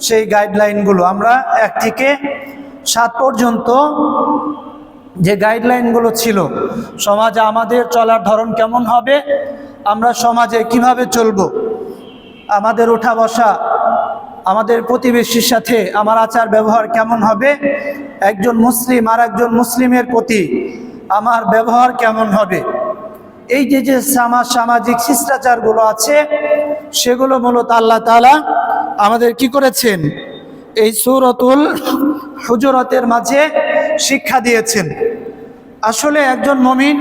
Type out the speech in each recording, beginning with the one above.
সেই গাইডলাইনগুলো আমরা 1 থেকে 7 পর্যন্ত যে গাইডলাইনগুলো ছিল, সমাজে আমাদের চলার ধরন কেমন হবে, আমরা সমাজে কিভাবে চলব, আমাদের ওঠা বসা, আমাদের প্রতিবেশীর সাথে আমার আচার ব্যবহার কেমন হবে, একজন মুসলিম আর একজন মুসলিমের প্রতি আমার ব্যবহার কেমন হবে, এই যে সামাজিক শিষ্টাচারগুলো আছে সেগুলো মূলত আল্লাহ তাআলা আমাদের কি করেছেন, এই সূরাতুল হুজুরাতের মাঝে শিক্ষা দিয়েছেন। আসলে একজন মুমিন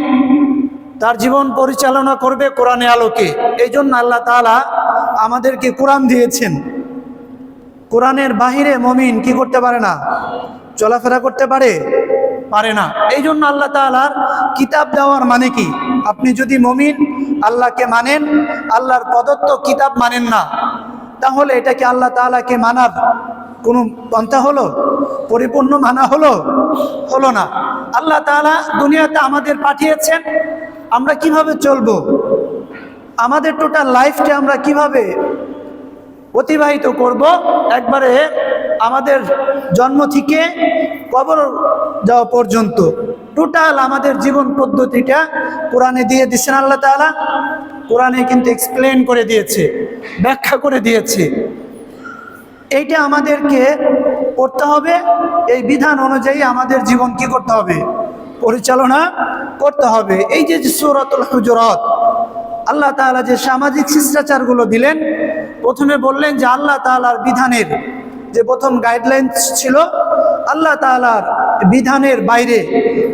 তার জীবন পরিচালনা করবে কোরআনের আলোকে। এই জন্য আল্লাহ তাআলা আমাদেরকে কোরআন দিয়েছেন। কোরআনের বাহিরে মুমিন কি করতে পারে না, চলাফেরা করতে পারে না। এই জন্য আল্লাহ তাআলার কিতাব দেওয়ার মানে কি, আপনি যদি মুমিন আল্লাহকে মানেন, আল্লাহর প্রদত্ত কিতাব মানেন না, তাহলে এটা কি আল্লাহ তাআলাকে মানার কোনো পন্থা হলো, পরিপূর্ণ মানা হলো না। আল্লাহ তাআলা দুনিয়াতে আমাদের পাঠিয়েছেন, আমরা কিভাবে চলবো, আমাদের টোটাল লাইফটা আমরা কিভাবে অতিবাহিত করব, একবারে আমাদের জন্ম থেকে কবর যাওয়া পর্যন্ত টোটাল আমাদের জীবন পদ্ধতিটা কোরআনে দিয়ে দিয়েছেন আল্লাহ তাআলা। কোরআনে কিন্তু এক্সপ্লেন করে দিয়েছে, ব্যাখ্যা করে দিয়েছে। এইটা আমাদেরকে করতে হবে, এই বিধান অনুযায়ী আমাদের জীবন কি করতে হবে, পরিচালনা করতে হবে। এই যে সূরাতুল হুজুরাত আল্লাহ তাআলা যে সামাজিক শিষ্টাচারগুলো দিলেন, প্রথমে বললেন যে আল্লাহ তাআলার বিধানের যে প্রথম গাইডলাইন ছিল, আল্লাহ তাআলার বিধানের বাইরে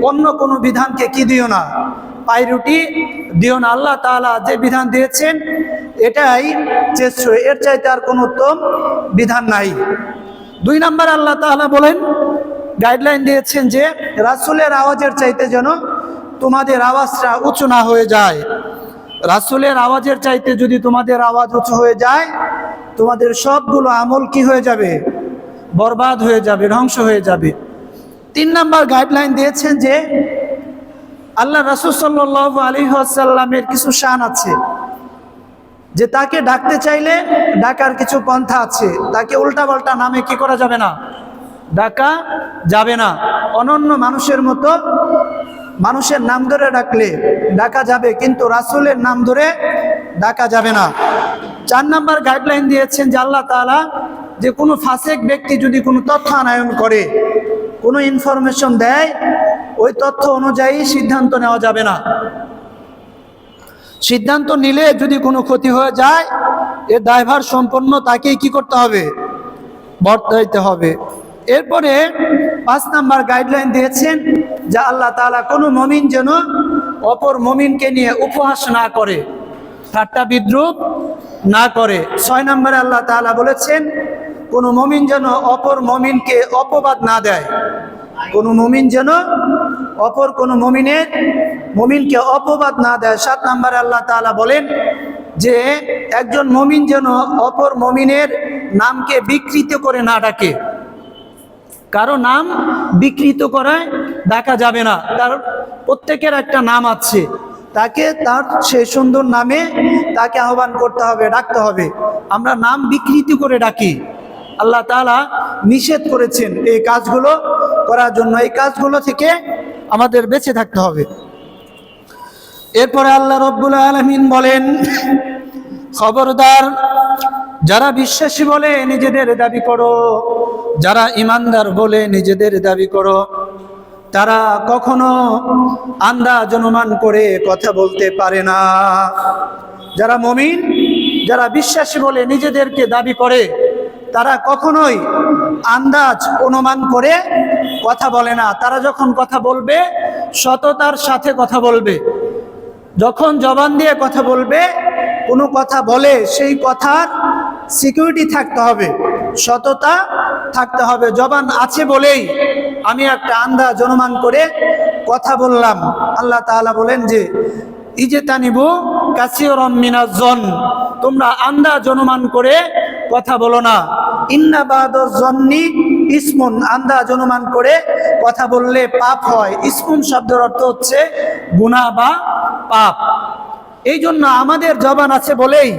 অন্য কোনো বিধানকে কি দিও না, পায়রুটি দিও না। আল্লাহ তাআলা যে বিধান দিয়েছেন এটাই শ্রেষ্ঠ, এর চাইতে আর কোনো উত্তম বিধান নাই। 2 নম্বর আল্লাহ তাআলা বলেন, গাইডলাইন দিয়েছেন যে রাসূলের আওয়াজের চাইতে যেন তোমাদের আওয়াজটা উঁচু না হয়ে যায়। রাসূলের আওয়াজের চাইতে যদি তোমাদের আওয়াজ উঁচু হয়ে যায়, তোমাদের সবগুলো আমল কি হয়ে যাবে, বরবাদ হয়ে যাবে, ধ্বংস হয়ে যাবে। 3 নম্বর গাইডলাইন দিয়েছেন যে আল্লাহ রাসূল সাল্লাল্লাহু আলাইহি ওয়াসাল্লামের কিছু শান আছে, যে তাকে ডাকতে চাইলে ডাকার কিছু পন্থা আছে, তাকে উল্টাপাল্টা নামে কি করা যাবে না, ডাকা যাবে না। অনন্য মানুষের মতো মানুষের নাম ধরে ডাকা যাবে, কিন্তু রাসূলের নাম ধরে ডাকা যাবে না। 4 নম্বর গাইডলাইন দিয়েছেন যে আল্লাহ তাআলা যে কোনো ফাসিক ব্যক্তি যদি কোনো তথ্য আনয়ন করে, কোনো ইনফরমেশন দেয়, ওই তথ্য অনুযায়ী সিদ্ধান্ত নেওয়া যাবে না। সিদ্ধান্ত নিলে যদি কোনো ক্ষতি হয়ে যায়, এর দায়ভার সম্পন্ন তাকেই কি করতে হবে, বর্তাইতে হবে। এরপরে 5 নম্বর গাইডলাইন দিয়েছেন যে আল্লাহ তাআলা কোনো মুমিন যেন অপর মুমিনকে নিয়ে উপহাস না করে, ঠাট্টা বিদ্রূপ না করে। 6 নম্বরে আল্লাহ তাআলা বলেছেন কোনো মুমিন যেন অপর মুমিনকে অপবাদ না দেয়, কোনো মুমিন যেন অপর কোনো মুমিনকে অপবাদ না দেয়। 7 নম্বরে আল্লাহ তাআলা বলেন যে একজন মুমিন যেন অপর মুমিনের নামকে বিকৃত করে না ডাকে, কারো নাম বিকৃত করায় ডাকা যাবে না। তার প্রত্যেকের একটা নাম আছে, তাকে তার সেই সুন্দর নামে তাকে আহ্বান করতে হবে, ডাকতে হবে। আমরা নাম বিকৃতি করে ডাকি, আল্লাহ তাআলা নিষেধ করেছেন এই কাজগুলো করার জন্য। এই কাজগুলো থেকে আমাদের বেঁচে থাকতে হবে। এরপরে আল্লাহ রাব্বুল আলামিন বলেন, খবরদার যারা বিশ্বাসী বলে নিজেদের দাবি করো, যারা ইমানদার বলে নিজেদের দাবি করো, তারা কখনো আন্দাজ অনুমান করে কথা বলতে পারে না। যারা মুমিন, যারা বিশ্বাসী বলে নিজেদেরকে দাবি করে, তারা কখনোই আন্দাজ অনুমান করে কথা বলে না। তারা যখন কথা বলবে সততার সাথে কথা বলবে। যখন জবান দিয়ে কথা বলবে, কোনো কথা বলে সেই কথার সিকিউরিটি থাকতে হবে, সততা থাকতে হবে। জবান আছে বলেই আমি একটা আন্দাজ অনুমান করে কথা বললাম। আল্লাহ তাআলা বলেন যে ইজতানিবু কাসীরাম মিনাজ জন, তোমরা আন্দাজ অনুমান করে কথা বলো না। ইন্না বাদাজ জন্নি ইসমুন, আন্দাজ অনুমান করে কথা বললে পাপ হয়। ইসমুন শব্দের অর্থ হচ্ছে গুনাহ বা পাপ। এই জন্য আমাদের জবান আছে বলেই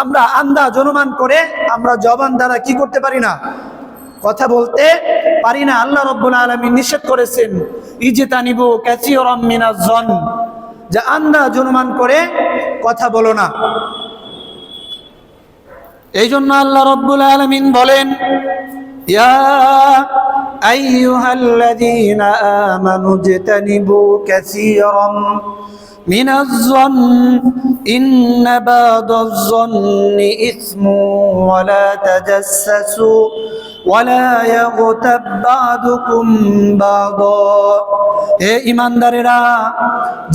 আমরা আন্দাজ অনুমান করে আমরা জবান দ্বারা কি করতে পারি না, কথা বলতে পারি না। আল্লাহ রাব্বুল আলামিন নিষেধ করেছেন ইজতানিবু কাসীরাম মিনাজ জন, যে আন্দাজ অনুমান করে কথা বলো না। এই জন্য আল্লাহ রাব্বুল আলামিন বলেন, ইয়া আইয়ুহাল্লাযীনা আমানু ইজতানিবু কাসীরাম মিনাজ জন ইন্না বা'দাজ জন্নি ইসমু ওয়া লা তাজাসসু ওয়া লা ইয়াগতাব বা'দুকুম বা'দা। হে ঈমানদারেরা,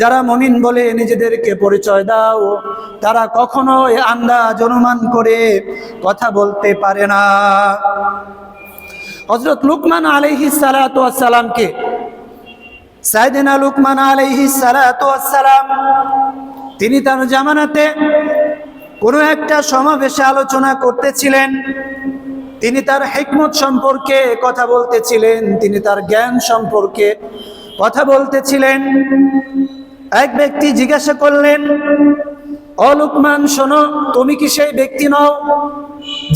যারা মুমিন বলে নিজেদেরকে পরিচয় দাও, তারা কখনো আন্দাজ অনুমান করে কথা বলতে পারে না। হযরত লুকমান আলাইহিস সালাতু ওয়াস সালামকে, সাইয়েদনা লুকমান আলাইহিস সালাতু ওয়াস সালাম, তিনি তার জামানাতে কোনো একটা সমাবেশে আলোচনা করতেছিলেন। তিনি তার হিকমত সম্পর্কে কথা বলতেছিলেন, তিনি তার জ্ঞান সম্পর্কে কথা বলতেছিলেন। এক ব্যক্তি জিজ্ঞাসা করলেন, ও লুকমান, শোনো, তুমি কি সেই ব্যক্তি নও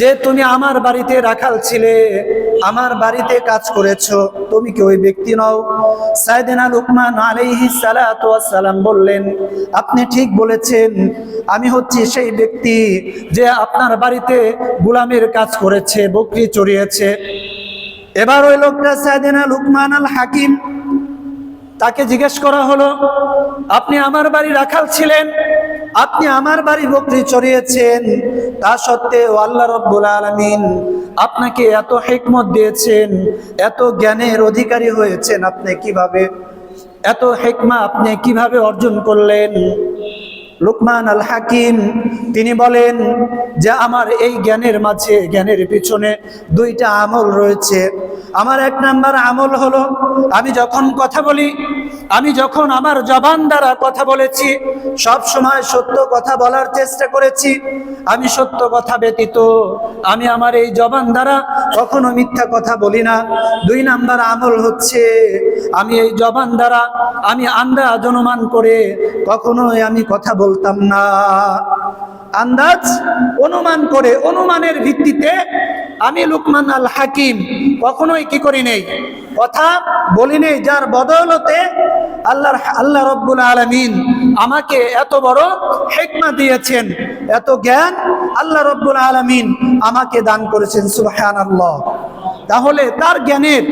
যে তুমি আমার বাড়িতে রাখাল ছিলে, আমার বাড়িতে কাজ করেছো? তুমি কি ওই ব্যক্তি নও? সাইয়েদনা লুকমান আলাইহিস সালাতু ওয়াস সালাম বললেন, আপনি ঠিক বলেছেন, আমি হচ্ছি সেই ব্যক্তি যে আপনার বাড়িতে গোলামের কাজ করেছে, বকরি চড়িয়েছে। এবার ওই লোকটা সাইয়েদনা লুকমান আল হাকিম, তাকে জিজ্ঞেস করা হলো, আপনি আমার বাড়ি রাখাল ছিলেন, আপনি আমার বাড়ি বকরি চড়িয়েছেন, তা সত্ত্বেও আল্লাহ রাব্বুল আলামিন আপনাকে এত হিকমত দিয়েছেন, এত জ্ঞানের অধিকারী হয়েছেন, আপনি কিভাবে এত হিকমা আপনি কিভাবে অর্জন করলেন? লুকমান আল হাকিম তিনি বলেন যে আমার এই জ্ঞানের মাঝে, জ্ঞানের পিছনে দুইটা আমল রয়েছে। আমার এক নাম্বার আমল হলো, আমি যখন কথা বলি, আমি যখন আমার জবান দ্বারা কথা বলেছি, সব সময় সত্য কথা বলার চেষ্টা করেছি। আমি সত্য কথা ব্যতীত আমি আমার এই জবান দ্বারা কখনো মিথ্যা কথা বলি না। দুই নাম্বার আমল হচ্ছে, আমি এই জবান দ্বারা আমি আন্দাজ অনুমান করে কখনোই আমি কথা বলতাম না। আন্দাজ অনুমান করে, অনুমানের ভিত্তিতে আমি লুকমান আল হাকিম কখনোই কি করি নেই, কথা বলি নেই, যার বদৌলতে আল্লাহ রাব্বুল আলামিন আমাকে এত বড় হিকমত দিয়েছেন, এত জ্ঞান আল্লাহ রাব্বুল আলামিন আমাকে দান করেছেন। সুবহানাল্লাহ। তাহলে তার জ্ঞানের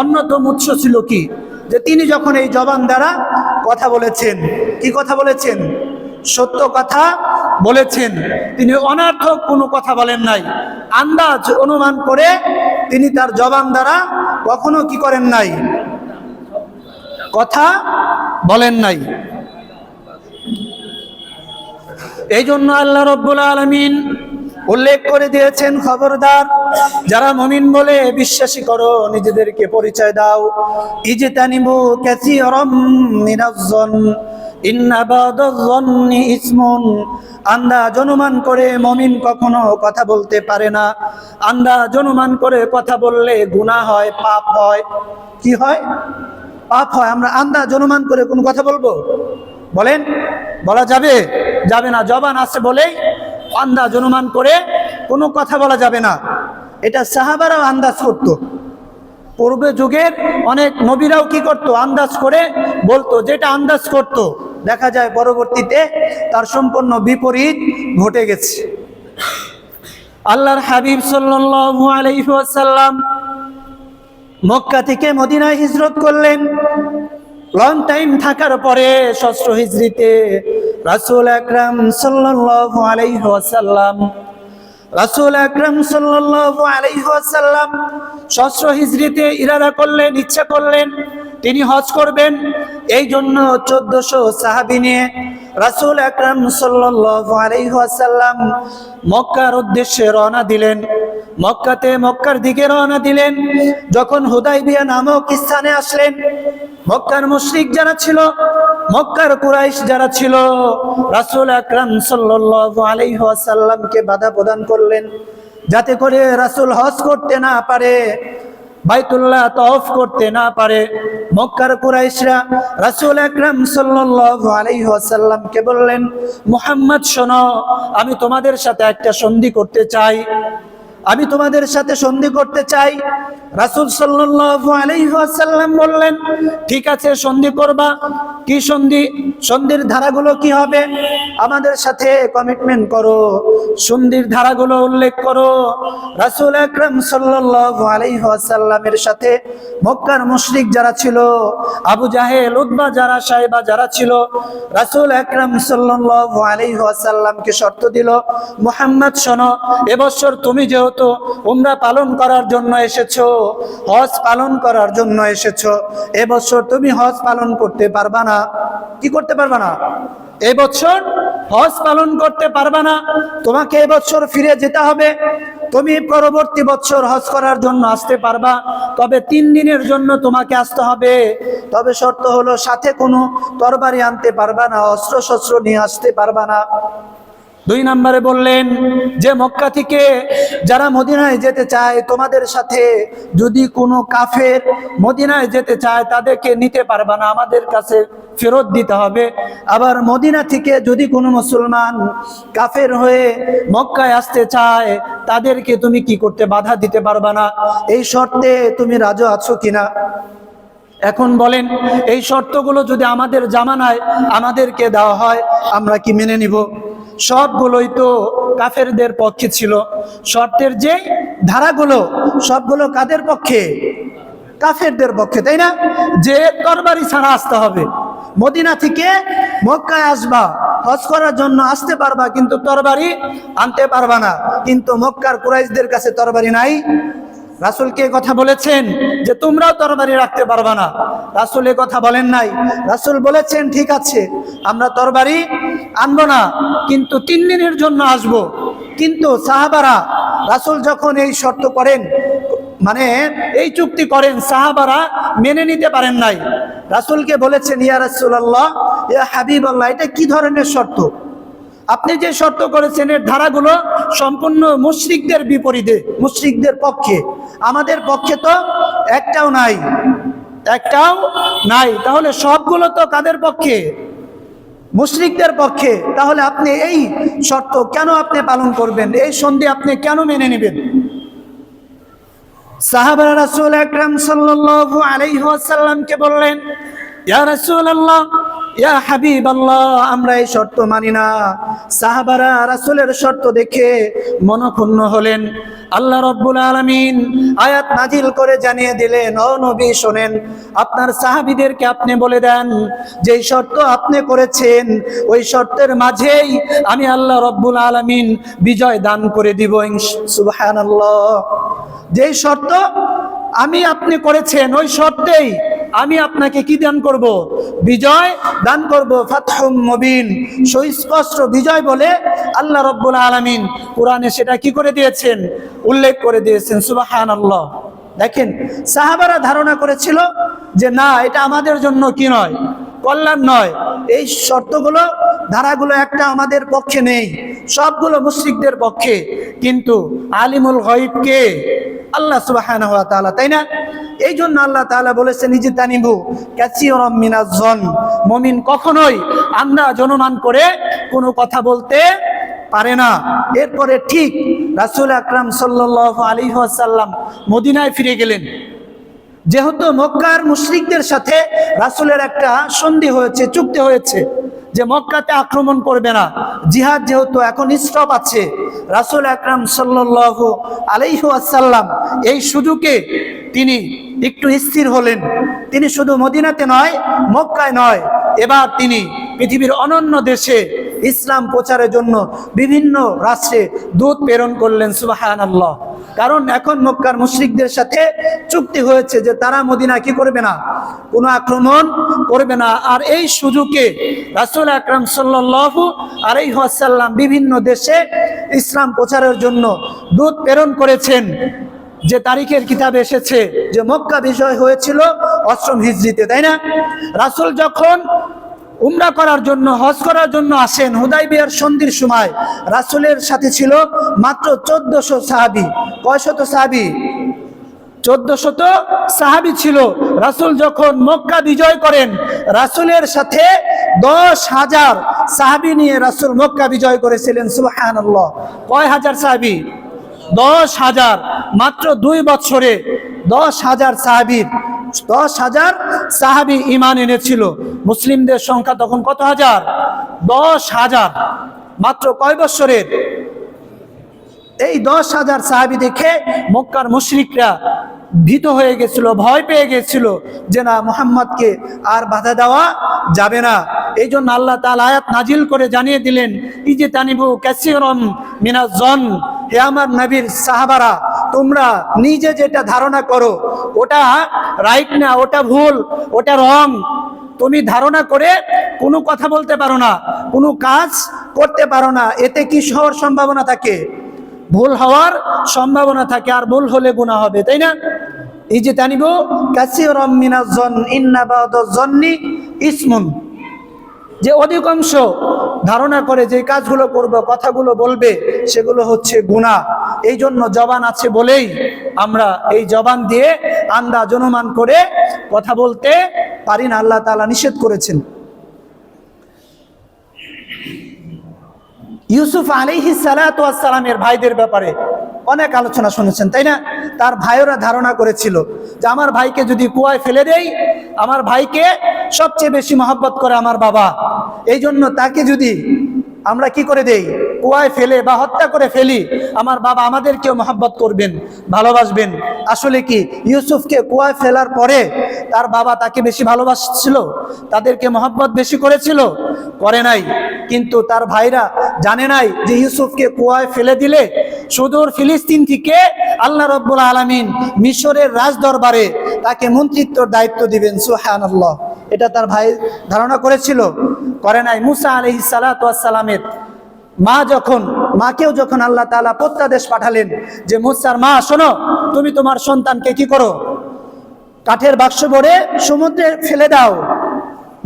অন্যতম উৎস ছিল কি? যে তিনি যখন এই জবান দ্বারা কথা বলেছেন, কি কথা বলেছেন? সত্য কথা বলেছেন। তিনি অনর্থক কোনো কথা বলেন নাই। আন্দাজ অনুমান করে তিনি তার জবান দ্বারা কখনো কি করেন নাই, কথা বলেন নাই। এই জন্য আল্লাহ রাব্বুল আলামিন উল্লেখ করে দিয়েছেন, খবরদার, যারা মুমিন বলে বিশ্বাসী করো, নিজেদেরকে পরিচয় দাও, ইজতানিবু কাসীরাম মিনাজ জন ইন্না বা'দাজ জন্নি ইসমুন। আন্দাজ অনুমান করে মুমিন কখনো কথা বলতে পারে না। আন্দাজ অনুমান করে কথা বললে গুনাহ হয়, পাপ হয়। কি হয়? পাপ হয়। আমরা আন্দাজ অনুমান করে কোন কথা বলবো? বলেন, বলা যাবে? যাবে না। জবান আছে বলেই আন্দাজ অনুমান করে কোনো কথা বলা যাবে না। এটা সাহাবারাও আন্দাজ করত। পূর্বে যুগের অনেক নবীরাও কি করত? আন্দাজ করে বলতো। যেটা আন্দাজ করত, দেখা যায় পরবর্তীতে তার সম্পূর্ণ বিপরীত ঘটে গেছে। আল্লাহর হাবিব সাল্লাল্লাহু আলাইহি ওয়াসাল্লাম মক্কা থেকে মদিনায় হিজরত করলেন। লং টাইম থাকার পরে ৬ষ্ঠ হিজরিতে রাসূল আকরাম সাল্লাল্লাহু আলাইহি ওয়াসাল্লাম, রাসূল আকরাম সাল্লাল্লাহু আলাইহি ওয়াসাল্লাম ৬ষ্ঠ হিজরিতে ইরাদা করলেন, ইচ্ছা করলেন তিনি হজ করবেন। এই জন্য ১৪০০ সাহাবী নিয়ে রাসূল আকরাম সাল্লাল্লাহু আলাইহি ওয়াসাল্লাম মক্কার উদ্দেশ্যে রওনা দিলেন। মক্কার দিকে রওনা দিলেন। যখন হুদাইবিয়া নামক স্থানে আসলেন, মক্কার মুশরিক যারা ছিল, মক্কার কুরাইশ যারা ছিল, রাসূল আকরাম সাল্লাল্লাহু আলাইহি ওয়াসাল্লামকে বাধা প্রদান করলেন, যাতে করে রাসূল হজ করতে না পারে। বাইতুল্লাহ তওয়াফ করতে না পারে, মক্কার কুরাইশরা রাসূল আকরাম সাল্লাল্লাহু আলাইহি ওয়াসাল্লামকে বললেন, মুহাম্মদ শোনো, আমি তোমাদের সাথে একটা সন্ধি করতে চাই, আমি তোমাদের সাথে সন্ধি করতে চাই। রাসূল সাল্লাল্লাহু আলাইহি ওয়াসাল্লাম বললেন, ঠিক আছে, সন্ধি করবা। কি সন্ধি? সন্ধির ধারাগুলো কি হবে? আমাদের সাথে কমিটমেন্ট করো, সন্ধির ধারাগুলো উল্লেখ করো। রাসূল আকরাম সাল্লাল্লাহু আলাইহি ওয়াসাল্লামের সাথে মক্কার মুশরিক যারা ছিল, আবু জাহেল, উতবা যারা, সাইবা যারা ছিল, রাসূল আকরাম সাল্লাল্লাহু আলাইহি ওয়াসাল্লামকে শর্ত দিল, মুহাম্মদ শোনো, এবছর তুমি যেহেতু উমরা পালন করার জন্য এসেছো, হজ পালন করার জন্য এসেছো, এবছর তুমি হজ পালন করতে পারবা না। কি করতে পারবা না? এবছর হজ পালন করতে পারবা না, তোমাকে এবছর ফিরে যেতে হবে। তুমি পরবর্তী বছর হজ করার জন্য আসতে পারবা, তবে 3 দিনের জন্য তোমাকে আসতে হবে। তবে শর্ত হলো সাথে কোনো তরবারি আনতে পারবা না, অস্ত্র শস্ত্র নিয়ে আসতে পারবা না। 2 নম্বরে বললেন যে মক্কা থেকে যারা মদিনায় যেতে চায়, তোমাদের সাথে যদি কোনো কাফের মদিনায় যেতে চায়, তাদেরকে নিতে পারবা না, আমাদের কাছে ফেরত দিতে হবে। আবার মদিনা থেকে যদি কোনো মুসলমান কাফের হয়ে মক্কায় আসতে চায়, তাদেরকে তুমি কি করতে, বাধা দিতে পারবা না। এই শর্তে তুমি রাজি আছো কিনা? এখন বলেন, এই শর্তগুলো যদি আমাদের জামানায় আমাদেরকে দেওয়া হয়, আমরা কি মেনে নিব? সবগুলোই তো কাফেরদের পক্ষে ছিল। শর্তের যে ধারাগুলো, সবগুলো কাদের পক্ষে? কাফেরদের পক্ষে, তাই না? যে তরবারি ছাড়া আসতে হবে, মদিনা থেকে মক্কায় আসবা, হজ করার জন্য আসতে পারবা, কিন্তু তরবারি আনতে পারবা না। কিন্তু মক্কার কুরাইশদের কাছে তরবারি নাই। রাসূলকে কথা বলেছেন যে তোমরাও তরবারি রাখতে পারবা না, রাসূল এ কথা বলেন নাই। রাসূল বলেছেন, ঠিক আছে, আমরা তরবারি আনবো না, কিন্তু 3 দিনের জন্য আসবো। কিন্তু সাহাবারা, রাসূল যখন এই শর্ত করেন, মানে এই চুক্তি করেন, সাহাবারা মেনে নিতে পারেন নাই। রাসূলকে বলেছেন, ইয়া রাসূলুল্লাহ, ইয়া হাবিবাল্লাহ, এটা কি ধরনের শর্ত? আপনি যে শর্ত করেছেন এর ধারাগুলো সম্পূর্ণ মুশরিকদের বিপরীতে, মুশরিকদের পক্ষে। আমাদের পক্ষে তো একটাও নাই, একটাও নাই। তাহলে সবগুলো তো কাদের পক্ষে? মুশরিকদের পক্ষে। তাহলে আপনি এই শর্ত কেন আপনি পালন করবেন? এই সন্ধি আপনি কেন মেনে নেবেন? সাহাবারা রাসূল আকরাম সাল্লাল্লাহু আলাইহি ওয়াসাল্লামকে বললেন, ইয়া রাসূলুল্লাহ, ইয়া হাবিবাল্লাহ, আমরা এই শর্ত মানি না। সাহাবারা রাসূলের শর্ত দেখে মনক্ষুণ্ণ হলেন। আল্লাহ রাব্বুল আলামিন আয়াত নাজিল করে জানিয়ে দিলেন, ও নবী শোনেন, আপনার সাহাবীদেরকে আপনি বলে দেন, যেই শর্ত আপনি করেছেন ওই শর্তের মাঝেই আমি আল্লাহ রাব্বুল আলামিন বিজয় দান করে দিব। সুবহানাল্লাহ। যেই শর্ত আমি আপনি করেছেন ওই শর্তেই আমি আপনাকে কি দান করব? বিজয় দান করব। ফাতহুম মুবিন, সুস্পষ্ট বিজয় বলে আল্লাহ রাব্বুল আলামিন কোরআনে সেটা কি করে দিয়েছেন? উল্লেখ করে দিয়েছেন। সুবহানাল্লাহ। দেখেন, সাহাবারা ধারণা করেছিল যে না, এটা আমাদের জন্য কি নয়, কল্যাণ নয়। এই শর্তগুলো, ধারাগুলো একটা আমাদের পক্ষে নেই, সবগুলো মুশরিকদের পক্ষে। কিন্তু আলিমুল গায়ব কে? আল্লাহ সুবহানাহু ওয়া তাআলা, তাই না? এই জন্য আল্লাহ তাআলা বলেছেন, ইজতানিবু কাসীরাম মিনাজ জন, মুমিন কখনোই আন্দাজ অনুমান করে কোনো কথা বলতে পারে না। এরপরে ঠিক রাসূল আকরাম সাল্লাল্লাহু আলাইহি ওয়াসাল্লাম মদিনায় ফিরে গেলেন। যেহেতু মক্কার মুশরিকদের সাথে রাসূলের একটা সন্ধি হয়েছে, চুক্তি হয়েছে যে মক্কাতে আক্রমণ করবে না, জিহাদ যেহেতু এখন স্টপ আছে, রাসূল আকরাম সাল্লাল্লাহু আলাইহি ওয়াসাল্লাম এই সুযোগে তিনি একটু স্থির হলেন। তিনি শুধু মদিনাতে নয়, মক্কায় নয়, এবার তিনি পৃথিবীর অনন্য দেশে ইসলাম প্রচারের জন্য বিভিন্ন রাষ্ট্রে দূত প্রেরণ করলেন। সুবহানাল্লাহ। কারণ এখন মক্কার মুশরিকদের সাথে চুক্তি হয়েছে যে তারা মদিনা কি করবে না, কোনো আক্রমণ করবে না। আর এই সুযোগে রাসূল আকরাম সাল্লাল্লাহু আলাইহি ওয়াসাল্লাম বিভিন্ন দেশে ইসলাম প্রচারের জন্য দূত প্রেরণ করেছেন। যে তারিখের কিতাবে এসেছে যে মক্কা বিজয় হয়েছিল 8ম হিজরিতে, তাই না? রাসূল যখন উমরা করার জন্য, হজ করার জন্য আসেন, হুদাইবিয়ার সন্ধির সময় রাসূলের সাথে ছিল মাত্র 1400 সাহাবী। কয়শত সাহাবী? 1400 সাহাবী ছিল। রাসূল যখন মক্কা বিজয় করেন, রাসূলের সাথে 10,000 সাহাবী নিয়ে রাসূল মক্কা বিজয় করেছিলেন। সুবহানাল্লাহ। কয় হাজার সাহাবী? 10,000। মাত্র 2 বছরে 10,000 সাহাবীর 10,000 সাহাবী ঈমান এনেছিল। মুসলিমদের সংখ্যা তখন কত হাজার? 10,000। মাত্র কয় বছরের? এই 10,000 সাহাবী দেখে মক্কার মুশরিকরা ভীত হয়ে গেছিল, ভয় পেয়ে গেছিল যে না, মুহাম্মদকে আর বাধা দেওয়া যাবে না। এই জন্য আল্লাহ তাআলা আয়াত নাজিল করে জানিয়ে দিলেন, ইজতানিবু কাসীরাম মিনাজ জন, হে আমার নবীর সাহাবারা, তোমরা নিজে যেটা ধারণা করো ওটা রাইট না, ওটা ভুল, ওটা রং। তুমি ধারণা করে কোনো কথা বলতে পারো না, কোনো কাজ করতে পারো না। এতে কি হওয়ার সম্ভাবনা থাকে? ভুল হওয়ার সম্ভাবনা থাকে, আর ভুল হলে গুনাহ হবে, তাই না? ইজতানিবু কাসীরাম মিনাজ জন ইন্না বা'দাজ জন্নি ইসমুন, যে অধিকাংশ ধারণা করে যে কাজগুলো করবে, কথাগুলো বলবে, সেগুলো হচ্ছে গুনাহ। এই জন্য জবান আছে বলেই আমরা এই জবান দিয়ে আন্দাজ অনুমান করে কথা বলতে পারি না, আল্লাহ তাআলা নিষেধ করেছেন। ইউসুফ আলাইহিস সালাতু ওয়াস সালামের ভাইদের ব্যাপারে অনেক আলোচনা শুনেছেন, তাই না? তার ভাইয়েরা ধারণা করেছিল যে আমার ভাইকে যদি কুয়ায় ফেলে দেই, আমার ভাইকে সবচেয়ে বেশি মহব্বত করে আমার বাবা, এই জন্য তাকে যদি আমরা কি করে দেই, কুয়ায় ফেলে বা হত্যা করে ফেলি, আমার বাবা আমাদেরকেও মহব্বত করবেন, ভালোবাসবেন। আসলে কি ইউসুফকে কুয়ায় ফেলার পরে তার বাবা তাকে বেশি ভালোবাসছিল, তাদেরকে মহব্বত বেশি করেছিল? করে নাই। কিন্তু তার ভাইরা জানে নাই যে ইউসুফকে কুয়ায় ফেলে দিলে সুদূর ফিলিস্তিন থেকে আল্লাহ রাব্বুল আলামিন মিশরের রাজ দরবারে তাকে মন্ত্রিত্বর দায়িত্ব দিবেন। সুবহানাল্লাহ। এটা তার ভাই ধারণা করেছিল? করে নাই। মুসা আলাইহিস সালাতু ওয়াস সালামের মাকেও যখন আল্লাহ তাআলা প্রত্যাদেশ পাঠালেন যে মুসার মা, শোনো, তুমি তোমার সন্তানকে কি করো, কাঠের বাক্স ভরে সমুদ্রে ফেলে দাও।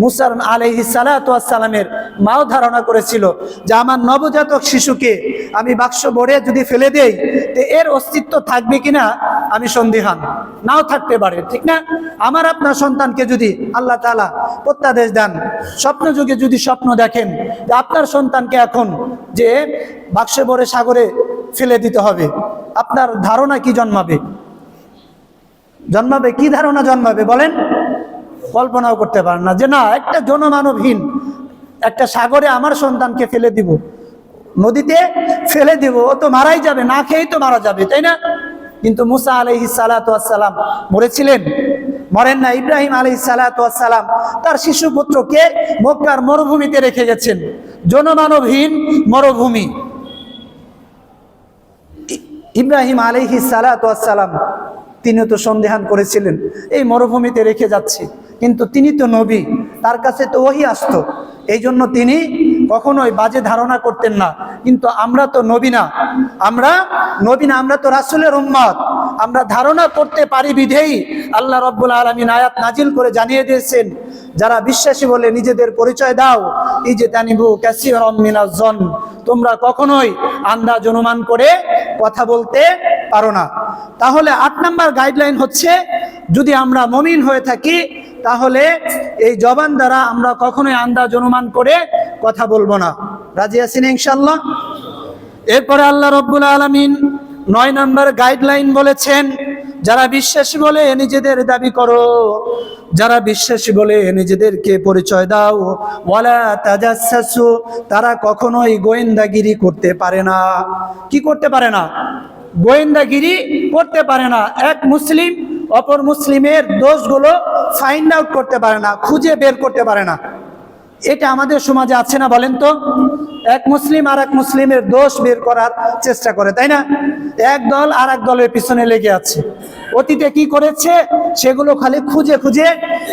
মুসা আলাইহিস সালাতু ওয়াস সালামের মাও ধারণা করেছিল যে আমার নবজাতক শিশুকে আমি বাক্স ভরে যদি ফেলে দেই, তো এর অস্তিত্ব থাকবে কিনা আমি সন্দিহান, নাও থাকতে পারে, ঠিক না? আমার আপনার সন্তানকে যদি আল্লাহ তাআলা প্রত্যাদেশ দেন, স্বপ্ন যুগে যদি স্বপ্ন দেখেন যে আপনার সন্তানকে এখন যে বাক্সে ভরে সাগরে ফেলে দিতে হবে, আপনার ধারণা কি জন্মাবে? কি ধারণা জন্মাবে বলেন? কল্পনাও করতে পারেন না যে না, একটা জনমানবহীন একটা সাগরে আমার সন্তানকে ফেলে দিব, নদীতে ফেলে দিব, ও তো মারাই যাবে, না খেয়েই তো মারা যাবে, তাই না? কিন্তু মুসা আলাইহিস সালাতু ওয়াস সালাম মরেছিলেন? মরেন না। ইব্রাহিম আলাইহিস সালাতু ওয়াস সালাম তার শিশু পুত্রকে মক্কার মরুভূমিতে রেখে গেছেন, জনমানবহীন মরুভূমি। ইব্রাহিম আলাইহিস সালাতু ওয়াস সালাম তিনিও তো সন্দেহান করেছিলেন এই মরুভূমিতে রেখে যাচ্ছে, কিন্তু তিনি তো নবী, তার কাছে তো ওহী আসতো, এই জন্য তিনি কখনোই বাজে ধারণা করতেন না। কিন্তু আমরা তো নবী না, আমরা তো রাসূলের উম্মত, আমরা ধারণা করতে পারি বিধেই আল্লাহ রাব্বুল আলামিন আয়াত নাজিল করে জানিয়ে দিয়েছেন, যারা বিশ্বাসী বলে নিজেদের পরিচয় দাও, ইজতানিবু কাসীরাম মিনাজ জন, তোমরা কখনোই আন্দাজ অনুমান করে কথা বলতে পারো না। তাহলে 8 নম্বর গাইডলাইন হচ্ছে, যদি আমরা মুমিন হয়ে থাকি তাহলে এই জবান দ্বারা আমরা কখনোই আন্দাজ অনুমান করে কথা বলবো না। রাজি আছেন ইনশাআল্লাহ? এরপরে আল্লাহ রাব্বুল আলামিন 9 নম্বর গাইডলাইন বলেছেন, যারা বিশ্বাসী বলে নিজেদের দাবি করো, যারা বিশ্বাসী বলে নিজেদেরকে পরিচয় দাও, ওয়ালা তাজাসসু, তারা কখনোই গোয়েন্দাগিরি করতে পারে না। কি করতে পারে না? গোয়েন্দাগিরি করতে পারে না। এক মুসলিম অপর মুসলিমের দোষগুলো ফাইন্ড আউট করতে পারে না, খুঁজে বের করতে পারে না। এটা আমাদের সমাজে আছে না বলেন তো? এক মুসলিম আর এক মুসলিমের দোষ বের করার চেষ্টা করে, তাই না? এক দল আর এক দলের পিছনে লেগে আছে, অতীতে কি করেছে সেগুলো খালি খুঁজে খুঁজে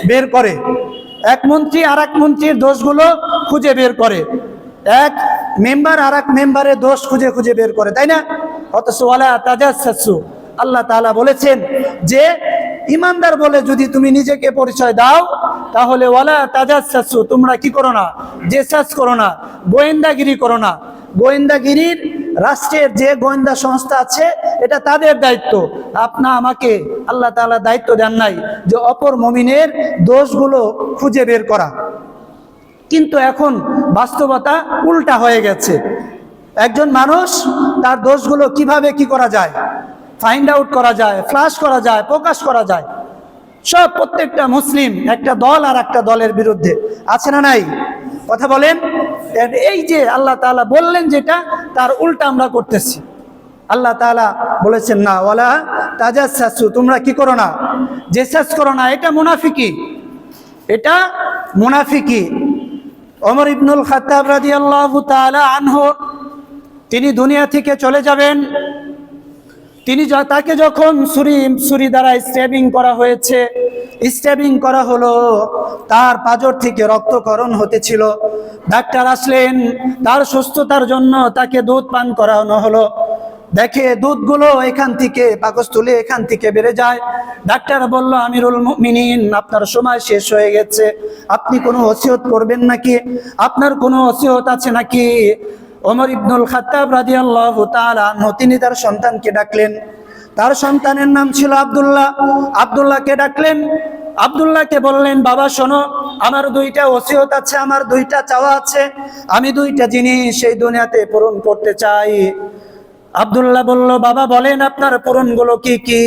বের করে। এক মন্ত্রী আর এক মন্ত্রীর দোষগুলো খুঁজে বের করে, এক মেম্বার আর এক মেম্বারের দোষ খুঁজে খুঁজে বের করে, তাই না? অথচ ওয়ালা তাজাসসু, আল্লাহ তাআলা বলেছেন যে ইমানদার বলে যদি তুমি নিজেকে পরিচয় দাও তাহলে ওয়ালা তাজাসসু, তোমরা কি করো না? জেসাস করো না, গোয়েন্দাগিরি করো না। গোয়েন্দাগিরির রাষ্ট্রের যে গোয়েন্দা সংস্থা আছে এটা তাদের দায়িত্ব। আমাকে আল্লাহ তাআলা দায়িত্ব দেন নাই যে অপর মুমিনের দোষগুলো খুঁজে বের করা। কিন্তু এখন বাস্তবতা উল্টা হয়ে গেছে। একজন মানুষ তার দোষগুলো কিভাবে কি করা যায়, ফাইন্ড আউট করা যায়, ফ্লাশ করা যায়, প্রকাশ করা যায়। সব প্রত্যেকটা মুসলিম একটা দল আর একটা দলের বিরুদ্ধে আছে না নাই? কথা বলেন। এই যে আল্লাহ তাআলা বললেন যেটা, তার উল্টা আমরা করতেছি। আল্লাহ তাআলা বলেছেন না, ওয়ালা তাজাসসু, তোমরা কি করো না, জেসাস করো না। এটা মুনাফিকি, এটা মুনাফিকি। ওমর ইবনুল খাত্তাব রাদিয়াল্লাহু তাআলা আনহু তিনি দুনিয়া থেকে চলে যাবেন। তাকে যখন ছুরি দ্বারা স্ট্যাবিং করা হয়েছে, স্ট্যাবিং করা হলো, তার পাঁজর থেকে রক্তক্ষরণ হতেছিল। ডাক্তার আসলেন, তার সুস্থতার জন্য তাকে দুধ পান করানো হলো। দেখে দুধগুলো এখান থেকে, পাকস্থলী এখান থেকে বেড়ে যায়। ডাক্তার বলল, আমিরুল মুমিনিন, আপনার সময় শেষ হয়ে গেছে, আপনি কোনো ওসিয়ত করবেন নাকি? আপনার কোনো ওসিয়ত আছে নাকি? ওমর ইবনুল খাত্তাব রাদিয়াল্লাহু তাআলা আনহু তিনি তার সন্তানকে ডাকলেন। তার সন্তানের নাম ছিল আব্দুল্লাহ। আব্দুল্লাহকে ডাকলেন, আব্দুল্লাহকে বললেন, বাবা শোনো, আমার দুইটা ওসিয়ত আছে, আমার দুইটা চাওয়া আছে, আমি দুইটা জিনিস এই দুনিয়াতে পূরণ করতে চাই। আব্দুল্লাহ বলল, বাবা বলেন আপনার পূরণগুলো কি কি?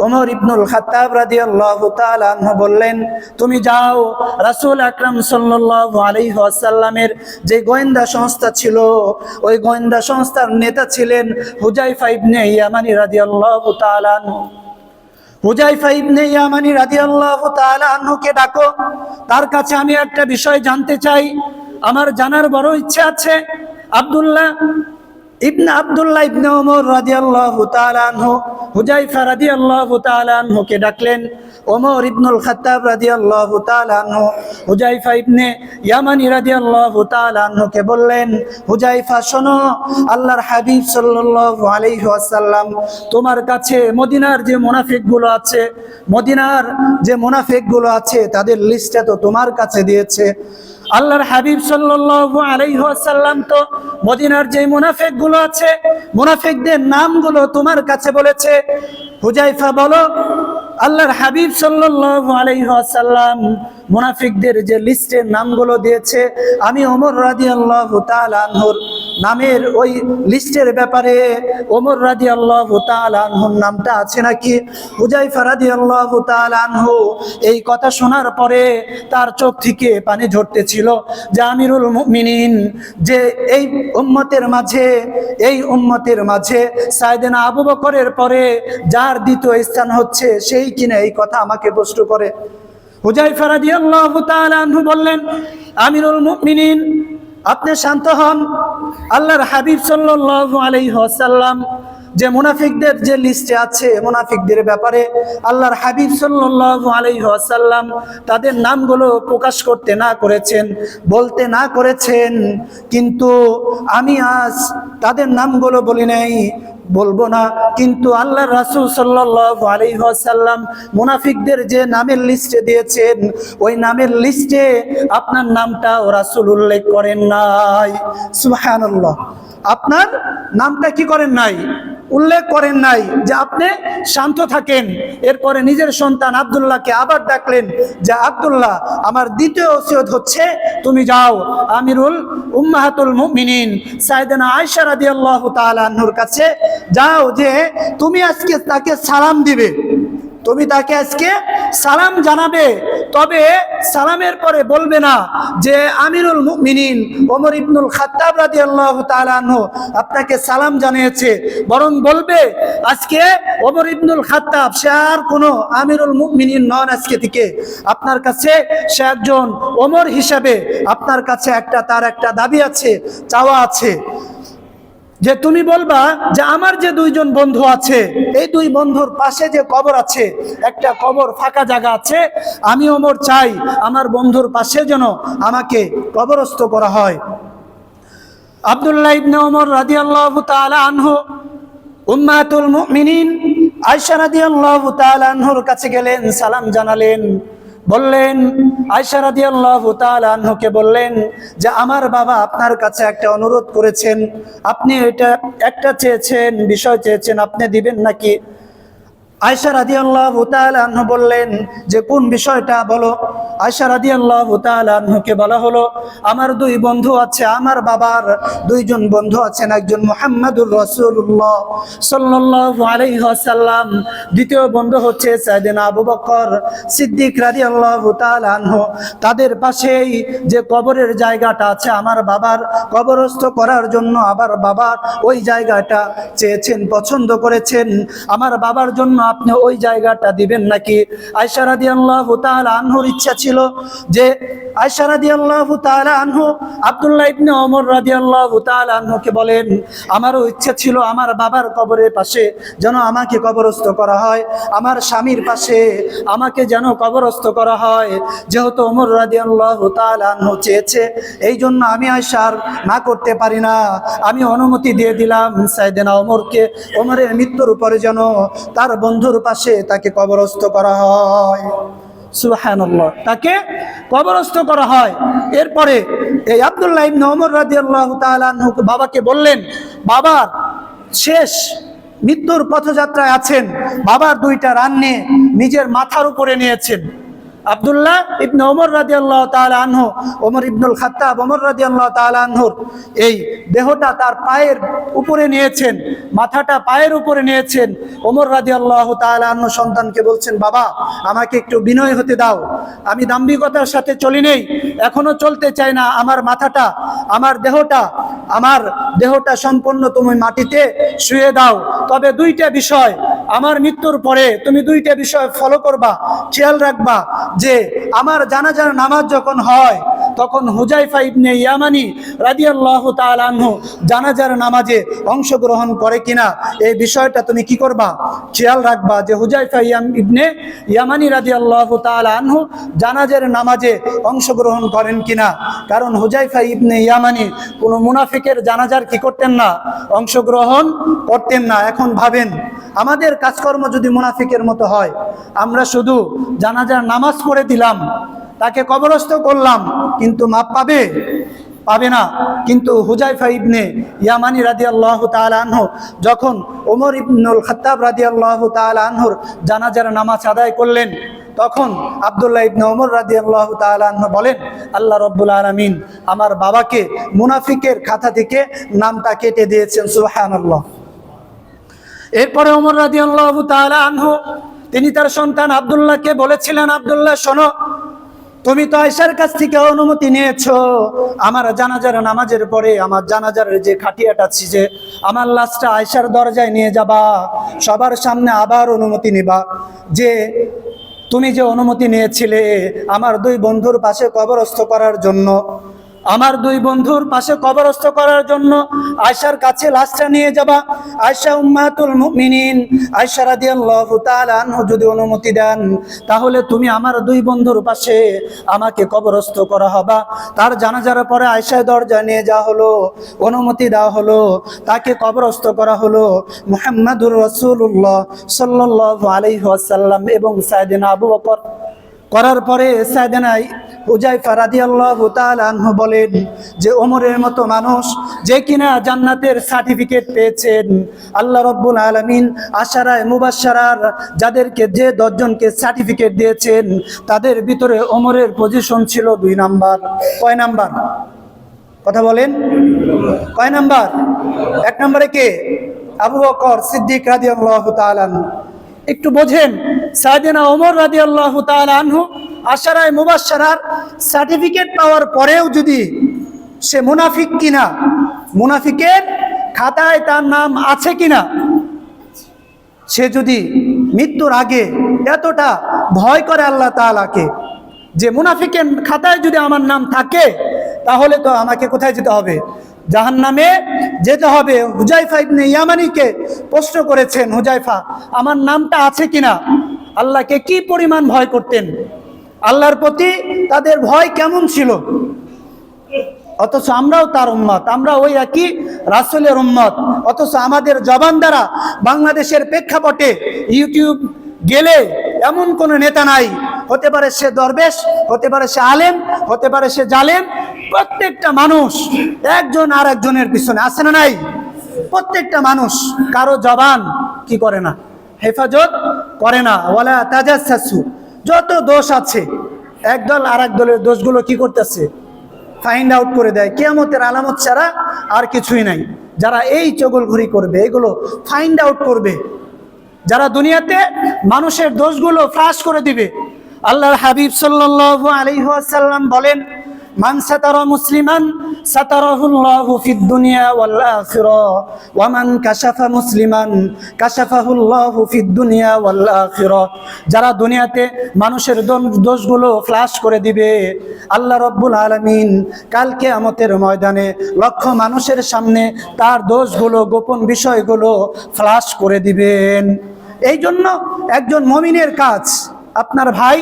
ওমর ইবনুল খাত্তাব রাদিয়াল্লাহু তাআলা আনহু বললেন, তুমি যাও, রাসূল আকরাম সাল্লাল্লাহু আলাইহি ওয়াসাল্লামের যে গোয়েন্দা সংস্থা ছিল, ওই গোয়েন্দা সংস্থার নেতা ছিলেন হুযায়ফা ইবনে ইয়ামানি রাদিয়াল্লাহু তাআলা আনহু। হুযায়ফা ইবনে ইয়ামানি রাদিয়াল্লাহু তাআলা আনহুকে ডাকো, তার কাছে আমি একটা বিষয় জানতে চাই, আমার জানার বড় ইচ্ছা আছে। আব্দুল্লাহ ইবনে ওমর রাদিয়াল্লাহু তাআলা আনহু হুযায়ফা রাদিয়াল্লাহু তাআলা আনহুকে ডাকলেন। ওমর ইবনুল খাত্তাব রাদিয়াল্লাহু তাআলা আনহু হুযায়ফা ইবনে ইয়ামানি রাদিয়াল্লাহু তাআলা আনহুকে বললেন, হুযায়ফা শোনো, আল্লাহর হাবিব সাল্লাল্লাহু আলাইহি ওয়াসাল্লাম তোমার কাছে মদিনার যে মুনাফিকগুলো আছে, মদিনার যে মুনাফিকগুলো আছে তাদের লিস্টটা তো তোমার কাছে দিয়েছে। আল্লাহর হাবিব সাল্লাল্লাহু আলাইহি ওয়াসাল্লাম তো মদিনার যে মুনাফিকগুলো আছে, মুনাফিকদের নামগুলো তোমার কাছে বলেছে। হুযায়ফা বলো, আল্লাহর হাবিব সাল্লাল্লাহু আলাইহি ওয়াসাল্লাম মুনাফিকদের যে লিস্টের নামগুলো দিয়েছে, আমি ওমর রাদিয়াল্লাহু তাআলা আনহুর নামের ওই লিস্টের ব্যাপারে ওমর রাদিয়াল্লাহু তাআলা আনহুর নামটা আছে নাকি? হুযায়ফা রাদিয়াল্লাহু তাআলা আনহু এই কথা শোনার পরে তার চোখ থেকে পানি ঝরতেছিল যে আমিরুল মুমিনিন, যে এই উম্মতের মাঝে সাইয়েদনা আবু বকরের পরে যার দ্বিতীয় স্থান হচ্ছে, সেই কিনা এই কথা আমাকে প্রশ্ন করে। হুযায়ফা রাদিয়াল্লাহু তাআলা আনহু বললেন, আমিরুল মুমিনিন, আপনি শান্ত হন। আল্লাহর হাবিব সাল্লাল্লাহু আলাইহি ওয়াসাল্লাম যে মুনাফিকদের যে লিস্টে আছে, মুনাফিকদের ব্যাপারে আল্লাহর হাবিব সাল্লাল্লাহু আলাইহি ওয়াসাল্লাম তাদের নামগুলো প্রকাশ করতে না করেছেন, বলতে না করেছেন, কিন্তু আমি আজ তাদের নামগুলো বলি নাই, বলবো না। কিন্তু আল্লাহর রাসূল সাল্লাল্লাহু আলাইহি ওয়াসাল্লাম মুনাফিকদের যে নামের লিস্টে দিয়েছেন, ওই নামের লিস্টে আপনার নামটাও রাসূল উল্লেখ করেন নাই। সুবহানাল্লাহ, আপনার নামটা কি করেন নাই, উল্লেখ করেন নাই, যে আপনি শান্ত থাকেন। এরপরে নিজের সন্তান আব্দুল্লাহকে আবার ডাকলেন যে আব্দুল্লাহ, আমার দ্বিতীয় ওসিয়ত হচ্ছে তুমি যাও আমিরুল উম্মাহাতুল মুমিনিন সাইয়েদনা আয়েশা রাদিয়াল্লাহু তাআলা আনহুর কাছে যাও, যে তুমি আজকে তাকে সালাম দিবে, তুমি তাকে আজকে সালাম জানাবে, তবে সালামের পরে বলবে না যে আমিরুল মুমিনিন ওমর ইবনুল খাত্তাব রাদিয়াল্লাহু তাআলা আনহু আপনাকে সালাম জানিয়েছে, বরং বলবে আজকে ওমর ইবনুল খাত্তাব সে আর কোনো আমিরুল মুমিনিন নন, আজকে থেকে আপনার কাছে সে একজন ওমর হিসাবে আপনার কাছে তার একটা দাবি আছে, চাওয়া আছে। যে তুমি বলবা যে আমার যে দুইজন বন্ধু আছে, এই দুই বন্ধুর পাশে যে কবর আছে, একটা কবর ফাঁকা জায়গা আছে, আমি ওমর চাই আমার বন্ধুর পাশে যেন আমাকে কবরস্থ করা হয়। আব্দুল্লাহ ইবনে ওমর রাদিয়াল্লাহু তাআলা আনহু উম্মাতুল মুমিনিন আয়েশা রাদিয়াল্লাহু তাআলা আনহুর কাছে গেলেন, সালাম জানালেন। বললেন, আয়েশা রাদিয়াল্লাহু তাআলা আনহুকে বললেন যে আমার বাবা আপনার কাছে একটা অনুরোধ করেছেন, আপনি এটা একটা চেয়েছেন, বিষয় চেয়েছেন, আপনি দিবেন নাকি? আয়েশা রাদিয়াল্লাহু তাআলা আনহু বললেন যে কোন বিষয়টা বলো। আয়েশা রাদিয়াল্লাহু তাআলা আনহুকে বলা হলো, আমার দুই বন্ধু আছে, আমার বাবার দুইজন বন্ধু আছেন, একজন মুহাম্মাদুর রাসূলুল্লাহ সাল্লাল্লাহু আলাইহি ওয়াসাল্লাম, দ্বিতীয় বন্ধু হচ্ছে সাইয়েদনা আবু বকর সিদ্দিক রাদিয়াল্লাহু তাআলা আনহু। তাদের পাশেই যে কবরের জায়গাটা আছে আমার বাবার, কবরস্থ করার জন্য আবার বাবা ওই জায়গাটা চেয়েছেন, পছন্দ করেছেন, আমার বাবার জন্য আপনি ওই জায়গাটা দিবেন নাকি? আয়েশা রাদিয়াল্লাহু তাআলা আনহুর ইচ্ছা ছিল যে আয়েশা রাদিয়াল্লাহু তাআলা আনহু আব্দুল্লাহ ইবনে ওমর রাদিয়াল্লাহু তাআলা আনহুকে বলেন, আমারও ইচ্ছা ছিল আমার বাবার কবরের পাশে যেন আমাকে কবরস্থ করা হয়, আমার স্বামীর পাশে আমাকে যেন কবরস্থ করা হয়। যেহেতু ওমর রাদিয়াল্লাহু তাআলা আনহু চেয়েছে, এই জন্য আমি আয়েশার না করতে পারি না, আমি অনুমতি দিয়ে দিলাম সাইয়েদনা ওমরকে, ওমরের মৃত্যুর পরে যেন তার বন্ধুর পাশে তাকে কবরস্থ করা হয়। সুবহানাল্লাহ, তাকে কবরস্থ করা হয়। এরপরে এই আব্দুল্লাহ ইবনে ওমর রাদিয়াল্লাহু তাআলা আনহু বাবাকে বললেন, বাবার শেষ মৃত্যুর পথযাত্রায় আছেন, বাবার দুইটা রান নিয়ে নিজের মাথার উপরে নিয়েছেন। আব্দুল্লাহ ইবনে ওমর রাদিয়াল্লাহু তাআলা আনহু, ওমর ইবনুল খাত্তাব ওমর রাদিয়াল্লাহু তাআলা আনহুর এই দেহটা তার পায়ের উপরে নিয়েছেন, মাথাটা পায়ের উপরে নিয়েছেন। ওমর রাদিয়াল্লাহু তাআলা আনহু সন্তানকে বলছেন, বাবা আমাকে একটু বিনয় হতে দাও, আমি দাম্ভিকতার সাথে চলি নেই, এখনো চলতে চাই না, আমার মাথাটা, আমার দেহটা সম্পূর্ণ তুমি মাটিতে শুয়ে দাও। তবে দুইটা বিষয় আমার মৃত্যুর পরে তুমি দুইটা বিষয় ফলো করবা, খেয়াল রাখবা, যে আমার জানাজার নামাজ যখন হয় তখন হুজাইফা ইবনে ইয়ামানি রাদিয়াল্লাহু তাআলা আনহু জানাজার নামাজে অংশগ্রহণ করে কিনা, এই বিষয়টা তুমি কি করবা, খেয়াল রাখবা, যে হুজাইফা ইবনে ইয়ামানি রাদিয়াল্লাহু তাআলা আনহু জানাজার নামাজে অংশগ্রহণ করেন কিনা। কারণ হুজাইফা ইবনে ইয়ামানি কোনো মুনাফিকের জানাজার কি করতেন না, অংশগ্রহণ করতেন না। এখন ভাবেন আমাদের কাজকর্ম যদি মুনাফিকের মতো হয়, আমরা শুধু জানাজার নামাজ পড়ে দিলাম, তাকে কবরস্থ করলাম, কিন্তু মাপ পাবে না। কিন্তু হুজাইফা ইবনে ইয়ামানি রাদিয়াল্লাহু তাআলা আনহু যখন ওমর ইবনুল খাত্তাব রাদিয়াল্লাহু তাআলা আনহুর জানাজার নামাজ আদায় করলেন, তখন আব্দুল্লাহ ইবনে ওমর রাদিয়াল্লাহু তাআলা আনহু বলেন, আল্লাহ রাব্বুল আলামিন আমার বাবাকে মুনাফিকের খাতা থেকে নামটা কেটে দিয়েছেন। সুবহানাল্লাহ। এরপরে ওমর রাদিয়াল্লাহু তাআলা আনহু তিনি তার সন্তান আব্দুল্লাহকে বলেছিলেন, আব্দুল্লাহ শোনো, তুমি তো আয়েশার কাছ থেকে অনুমতি নিয়েছো, আমার জানাজার নামাজের পরে আমার জানাজার যে খাটিয়াটা আছে, যে আমার লাশটা আয়েশার দরজায় নিয়ে যাবা, সবার সামনে আবার অনুমতি নিবা, যে তুমি যে অনুমতি নিয়েছিলে আমার দুই বন্ধুর পাশে কবরস্থ করার জন্য, আমার দুই বন্ধুর পাশে কবরস্থ করার জন্য আয়েশার কাছে লাশটা নিয়ে যাবা। আয়েশা উম্মাতুল মুমিনিন আয়েশা রাদিয়াল্লাহু তাআলা আনহা যদি অনুমতি দেন, তাহলে তুমি আমার দুই বন্ধুর পাশে আমাকে কবরস্থ করা হবা। তার জানাজার পরে আয়েশার দরজা নিয়ে যাওয়া হলো, অনুমতি দেওয়া হলো, তাকে কবরস্থ করা হলো। মুহাম্মাদুর রাসূলুল্লাহ সাল্লাল্লাহু আলাইহি ওয়াসাল্লাম এবং সাইয়েদনা আবু বকর করার পরে সাইয়েদনা হুজাইফা রাদিয়াল্লাহু তাআলা আনহু বলেন যে ওমরের মতো মানুষ যে কিনা জান্নাতের সার্টিফিকেট পেয়েছেন, আল্লাহ রাব্বুল আলামিন আশারায়ে মুবাশশারার যাদেরকে যে 10 জনকে সার্টিফিকেট দিয়েছেন, তাদের ভিতরে ওমরের পজিশন ছিল 2 নাম্বার। কয় নাম্বার? কথা বলেন, কয় নাম্বার? 1 নম্বরে কে? আবু বকর সিদ্দিক রাদিয়াল্লাহু তাআলা আনহু। একটু বোঝেন, সাইয়েদনা ওমর রাদিয়াল্লাহু তাআলা আনহু আশারায়ে মুবাশশারার সার্টিফিকেট পাওয়ার পরেও যদি সে মুনাফিক কিনা, মুনাফিকের খাতায় তার নাম আছে কিনা, সে যদি মৃত্যুর আগে এতটা ভয় করে আল্লাহ তাআলাকে যে মুনাফিকের খাতায় যদি আমার নাম থাকে, তাহলে তো আমাকে কোথায় যেতে হবে? জাহান্নামে যেতে হবে। হুজাইফা ইবনে ইয়ামানিকে প্রশ্ন করেছেন, হুজাইফা আমার নামটা আছে কিনা? আল্লাহকে কি পরিমাণ ভয় করতেন, আল্লাহর প্রতি তাদের ভয় কেমন ছিল। অথচ আমরাও তার উম্মত, আমরা ওই একই রাসূলের উম্মত, অথচ আমাদের জবান দ্বারা বাংলাদেশের প্রেক্ষাপটে ইউটিউব গেলে এমন কোনো নেতা নাই হতে পারে সে দরবেশ, হতে পারে সে আলেম, হতে পারে সে জালেম। প্রত্যেকটা মানুষ একজন আর একজনের পিছনে আছে না নাই? প্রত্যেকটা মানুষ কারো জবান কি করে না, হেফাজত করে না। ওয়ালা তাজাসসু, যত দোষ আছে একদল আর এক দলের দোষগুলো কি করতেছে, ফাইন্ড আউট করে দেয়। কিয়ামতের আলামত ছাড়া আর কিছুই নাই। যারা এই চগলঘুরি করবে, এগুলো ফাইন্ড আউট করবে, যারা দুনিয়াতে মানুষের দোষগুলো ফাঁস করে দিবে। আল্লাহর হাবিব সাল্লাল্লাহু আলাইহি ওয়াসাল্লাম বলেন, মান সাতারা মুসলিমান সাতারাহুল্লাহু ফিদ দুনিয়া ওয়াল আখিরাহ ওয়া মান কাশাফা মুসলিমান কাশাফাহুল্লাহু ফিদ দুনিয়া ওয়াল আখিরাহ। যারা দুনিয়াতে মানুষের দোষগুলো ফ্লাশ করে দিবে, আল্লাহ রাব্বুল আলামিন কাল কিয়ামতের ময়দানে লক্ষ মানুষের সামনে তার দোষগুলো, গোপন বিষয়গুলো ফ্লাশ করে দিবেন। এই জন্য একজন মুমিনের কাজ, আপনার ভাই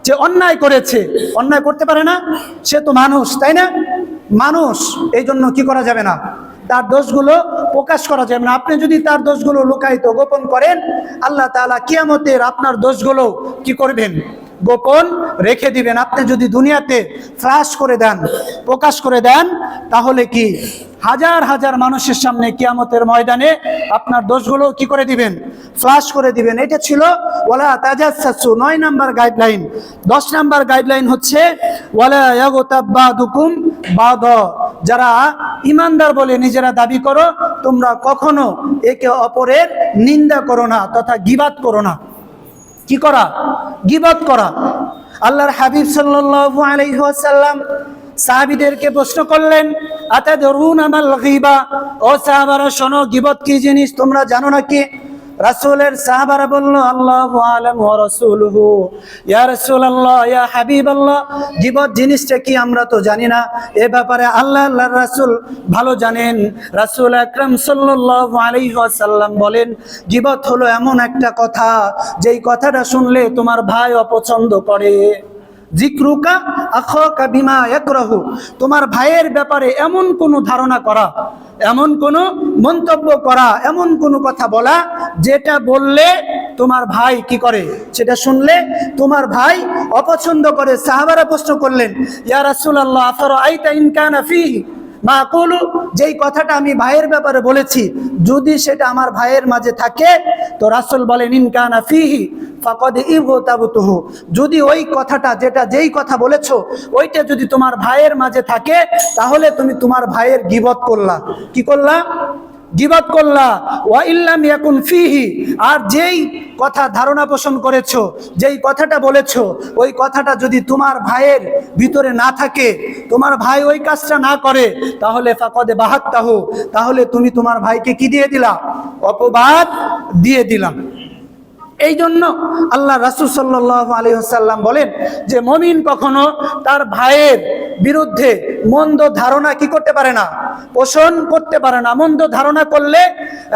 যে অন্যায় করেছে, অন্যায় করতে পারে না, সে তো মানুষ, তাই না? মানুষ, এই জন্য কি করা যাবে না, তার দোষগুলো প্রকাশ করা যাবে না। আপনি যদি তার দোষগুলো লুকায়িত গোপন করেন, আল্লাহ তাআলা কিয়ামতের আপনার দোষগুলো কি করবেন, গোপন রেখে দিবেন। আপনি যদি দুনিয়াতে ফ্লাশ করে দেন, প্রকাশ করে দেন, তাহলে কি হাজার হাজার মানুষের সামনে কিয়ামতের ময়দানে আপনার দোষগুলো কি করে দিবেন, ফ্লাশ করে দিবেন। এটা ছিল ওয়ালা তাজাসসু 9 নাম্বার গাইডলাইন। 10 নাম্বার গাইডলাইন হচ্ছে ওয়ালা ইয়াগতাব বাদুকুম বাদ। যারা ইমানদার বলে নিজেরা দাবি করো, তোমরা কখনো একে অপরের নিন্দা করো না তথা গীবাত করো না। কি করা? গীবত করা। আল্লাহর হাবিব সাল্লাল্লাহু আলাইহি ওয়াসাল্লাম সাহাবীদেরকে প্রশ্ন করলেন, আতাদরুনা মাল গীবা, ও সাহাবারা শোনো, গীবত কি জিনিস তোমরা জানো নাকি? রাসূলের সাহাবারা বলল, আল্লাহু আলাম ওয়া রাসূলুহু। ইয়া রাসূলুল্লাহ, ইয়া হাবিবাল্লাহ, গীবত জিনিসটা কি আমরা তো জানি না, এ ব্যাপারে আল্লাহর রাসূল ভালো জানেন। রাসূল আকরাম সাল্লাল্লাহু আলাইহি ওয়াসাল্লাম বলেন, গীবত হলো এমন একটা কথা, যেই কথাটা শুনলে তোমার ভাই অপছন্দ করে। যিকরুকা আখাকা বিমা ইয়াকরাহু, তোমার ভাইয়ের ব্যাপারে এমন কোনো ধারণা করা, এমন কোনো মন্তব্য করা, এমন কোনো কথা বলা, যেটা বললে তোমার ভাই কি করে, সেটা শুনলে তোমার ভাই অপছন্দ করে। সাহাবারা প্রশ্ন করলেন, ইয়া রাসূলুল্লাহ, আফরাআইতা ইন কানা ফীহি মা আকুলু, যেই কথাটা আমি ভাইয়ের ব্যাপারে বলেছি, যদি সেটা আমার ভাইয়ের মাঝে থাকে, তো রাসূল বলেন, ইন কানা ফীহি ফাকাদ ইগতাবতুহু, যদি ওই কথাটা, যেই কথা বলেছো, ওইটা যদি তোমার ভাইয়ের মাঝে থাকে, তাহলে তুমি তোমার ভাইয়ের গীবত করলা। কি করলা? গীবত করলা। ওয়া ইল্লাম ইয়াকুন ফীহি, আর যেই কথা ধারণা পোষণ করেছো, যেই কথাটা বলেছো, ওই কথাটা যদি তোমার ভাইয়ের ভিতরে না থাকে, তোমার ভাই ওই কাজটা না করে, তাহলে ফাকাদে বাহাত্তাহু, তাহলে তুমি তোমার ভাইকে কি দিয়ে দিলা? অপবাদ দিয়ে দিলাম। এই জন্য আল্লাহ রাসূল সাল্লাল্লাহু আলাইহি ওয়াসাল্লাম বলেন যে মুমিন কখনো তার ভাইয়ের বিরুদ্ধে মন্দ ধারণা কি করতে পারে না, পোষণ করতে পারে না। মন্দ ধারণা করলে,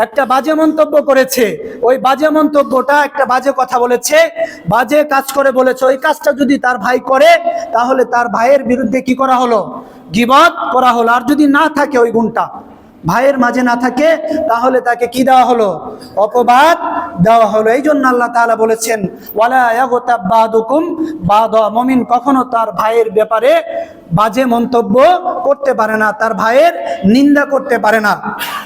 একটা বাজে মন্তব্য করেছে, ওই বাজে মন্তব্যটা, একটা বাজে কথা বলেছে, বাজে কাজ করে বলেছে, ওই কাজটা যদি তার ভাই করে, তাহলে তার ভাইয়ের বিরুদ্ধে কি করা হলো? গীবত করা হলো। আর যদি না থাকে, ওই গুণটা ভাইয়ের মাঝে না থাকে, তাহলে তাকে কি দেওয়া হলো? অপবাদ দেওয়া হলো। এই জন্য আল্লাহ তাআলা বলেছেন, ওয়ালা ইয়াগতাব বাদুকুম বাদ, মুমিন কখনো তার ভাইয়ের ব্যাপারে বাজে মন্তব্য করতে পারে না, তার ভাইয়ের নিন্দা করতে পারে না।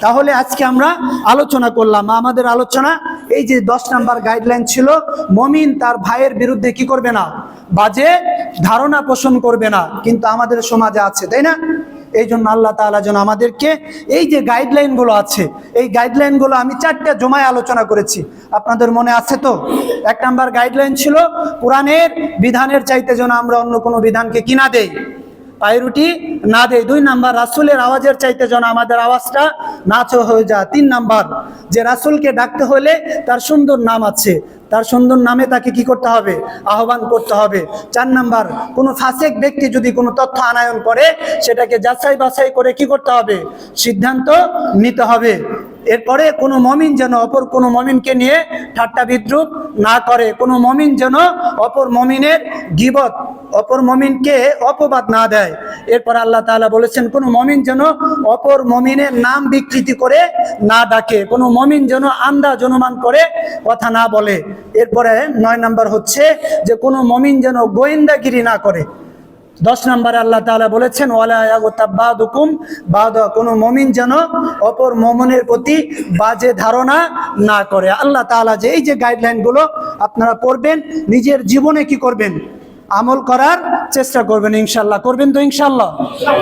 তাহলে আজকে আমরা আলোচনা করলাম, আমাদের আলোচনা এই যে 10 নাম্বার গাইডলাইন ছিল, মুমিন তার ভাইয়ের বিরুদ্ধে কি করবে না? বাজে ধারণা পোষণ করবে না। কিন্তু আমাদের সমাজে আছে, তাই না? এই জন্য আল্লাহ তাআলা যেন আমাদেরকে এই যে গাইডলাইনগুলো আছে, এই গাইডলাইনগুলো আমি 4টা জমায় আলোচনা করেছি, আপনাদের মনে আছে তো? 1 নাম্বার গাইডলাইন ছিল কোরআনের বিধানের চাইতে যেন আমরা অন্য কোনো বিধানকে কি না দেই, প্রায়োরিটি না দেই। 2 নাম্বার, রাসূলের আওয়াজের চাইতে যেন আমাদের আওয়াজটা নাচো হয়ে যায়। 3 নাম্বার, যে রাসূলকে ডাকতে হলে তার সুন্দর নাম আছে, তার সুন্দর নামে তাকে কি করতে হবে? আহ্বান করতে হবে। 4 নাম্বার, কোনো ফাসিক ব্যক্তি যদি কোনো তথ্য আনায়ন করে, সেটাকে যাচাই বাছাই করে কি করতে হবে? সিদ্ধান্ত নিতে হবে। এরপরে কোনো মুমিন যেন অপর কোনো মুমিনকে নিয়ে ঠাট্টা বিদ্রুপ না করে, কোনো মুমিন যেন অপর মুমিনের গীবত অপর মমিনকে অপবাদ না দেয়। এরপর আল্লাহ তাআলা বলেছেন কোনো মমিন যেন অপর মমিনের নাম বিকৃতি করে না ডাকে, কোনো মমিন যেন আন্দাজ অনুমান করে কথা না বলে। এরপরে 9 নাম্বার হচ্ছে যে কোনো মমিন যেন গোয়েন্দাগিরি না করে। 10 নম্বরে আল্লাহ তাআলা বলেছেন ওয়ালা ইয়াগতাব বাদুকুম বাদা, কোনো মুমিন যেন অপর মুমিনের প্রতি বাজে ধারণা না করে। আল্লাহ তাআলা যে এই যে গাইডলাইনগুলো আপনারা পড়বেন, নিজের জীবনে কি করবেন, আমল করার চেষ্টা করবেন ইনশাআল্লাহ। করবেন তো ইনশাআল্লাহ?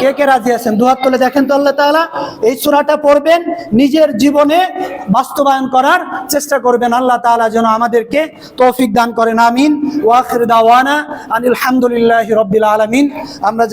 কে কে রাজি আছেন দুহাত তুলে দেখেন তো। আল্লাহ তাআলা এই সূরাটা পড়বেন, নিজের জীবনে বাস্তবায়ন করার চেষ্টা করবেন। আল্লাহ তাআলা যেন আমাদেরকে তৌফিক দান করেন, আমিন। ওয়া আখির দাওয়ানা আনিল হামদুলিল্লাহি রাব্বিল আলামিন। আমরা